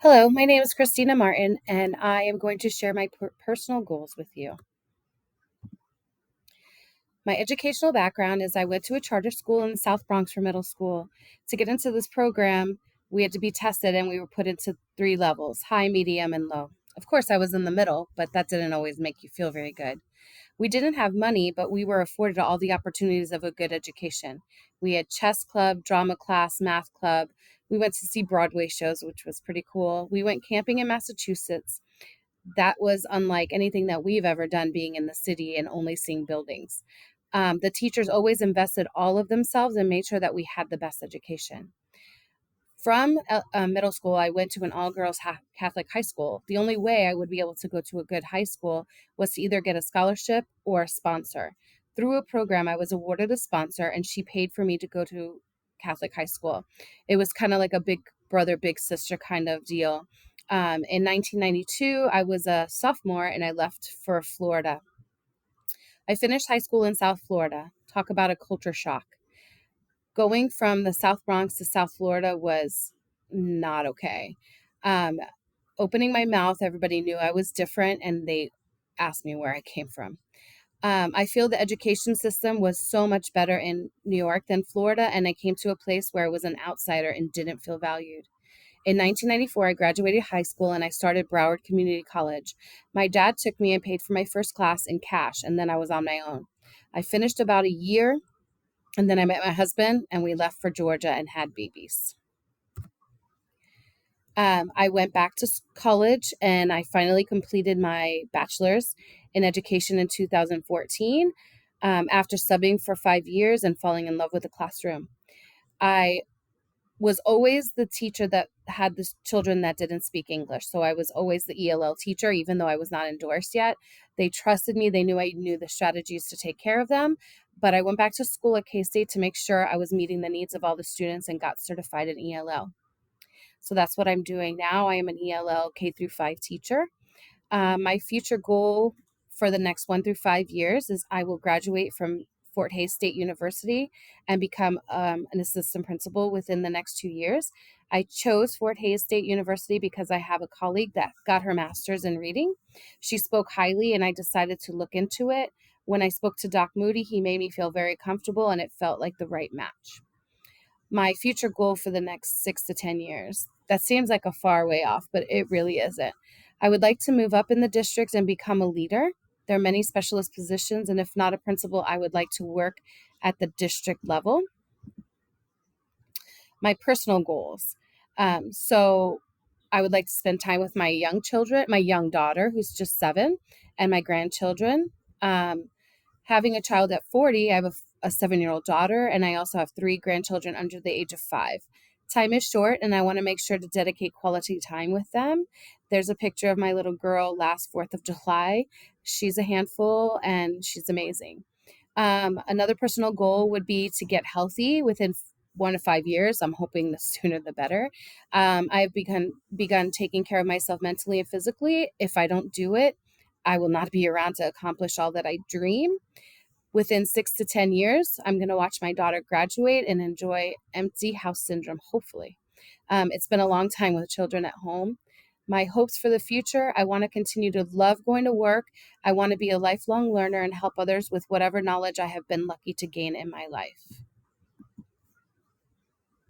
Hello, my name is Christina Martin, and I am going to share my personal goals with you. My educational background is I went to a charter school in the South Bronx for middle school. To get into this program, we had to be tested and we were put into three levels: high, medium, and low. Of course, I was in the middle, but that didn't always make you feel very good. We didn't have money, but we were afforded all the opportunities of a good education. We had chess club, drama class, math club. We went to see Broadway shows, which was pretty cool. We went camping in Massachusetts. That was unlike anything that we've ever done, being in the city and only seeing buildings. The teachers always invested all of themselves and made sure that we had the best education. From middle school, I went to an all girls Catholic high school. The only way I would be able to go to a good high school was to either get a scholarship or a sponsor. Through a program, I was awarded a sponsor, and she paid for me to go to Catholic high school. It was kind of like a big brother, big sister kind of deal. In 1992, I was a sophomore and I left for Florida. I finished high school in South Florida. Talk about a culture shock. Going from the South Bronx to South Florida was not okay. Um, Opening my mouth, everybody knew I was different and they asked me where I came from. I feel the education system was so much better in New York than Florida, and I came to a place where I was an outsider and didn't feel valued. In 1994, I graduated high school and I started Broward Community College. My dad took me and paid for my first class in cash, and then I was on my own. I finished about a year, and then I met my husband, and we left for Georgia and had babies. I went back to college and I finally completed my bachelor's in education in 2014 after subbing for 5 years and falling in love with the classroom. I was always the teacher that had the children that didn't speak English. So I was always the ELL teacher, even though I was not endorsed yet. They trusted me. They knew I knew the strategies to take care of them. But I went back to school at K-State to make sure I was meeting the needs of all the students and got certified in ELL. So that's what I'm doing now. I am an ELL K through 5 teacher. My future goal for the next 1 through 5 years is I will graduate from Fort Hays State University and become an assistant principal within the next 2 years. I chose Fort Hays State University because I have a colleague that got her master's in reading. She spoke highly, and I decided to look into it. When I spoke to Doc Moody, he made me feel very comfortable, and it felt like the right match. My future goal for the next 6 to 10 years. That seems like a far way off, but it really isn't. I would like to move up in the district and become a leader. There are many specialist positions, and if not a principal, I would like to work at the district level. My personal goals. So I would like to spend time with my young children, my young daughter, who's just 7, and my grandchildren. Having a child at 40, I have a 7-year-old daughter, and I also have 3 grandchildren under the age of 5. Time is short, and I want to make sure to dedicate quality time with them. There's a picture of my little girl last 4th of July. She's a handful, and she's amazing. Another personal goal would be to get healthy within 1 to 5 years. I'm hoping the sooner the better. I've begun taking care of myself mentally and physically. If I don't do it, I will not be around to accomplish all that I dream. Within 6 to 10 years, I'm going to watch my daughter graduate and enjoy empty house syndrome, hopefully. It's been a long time with children at home. My hopes for the future: I want to continue to love going to work. I want to be a lifelong learner and help others with whatever knowledge I have been lucky to gain in my life.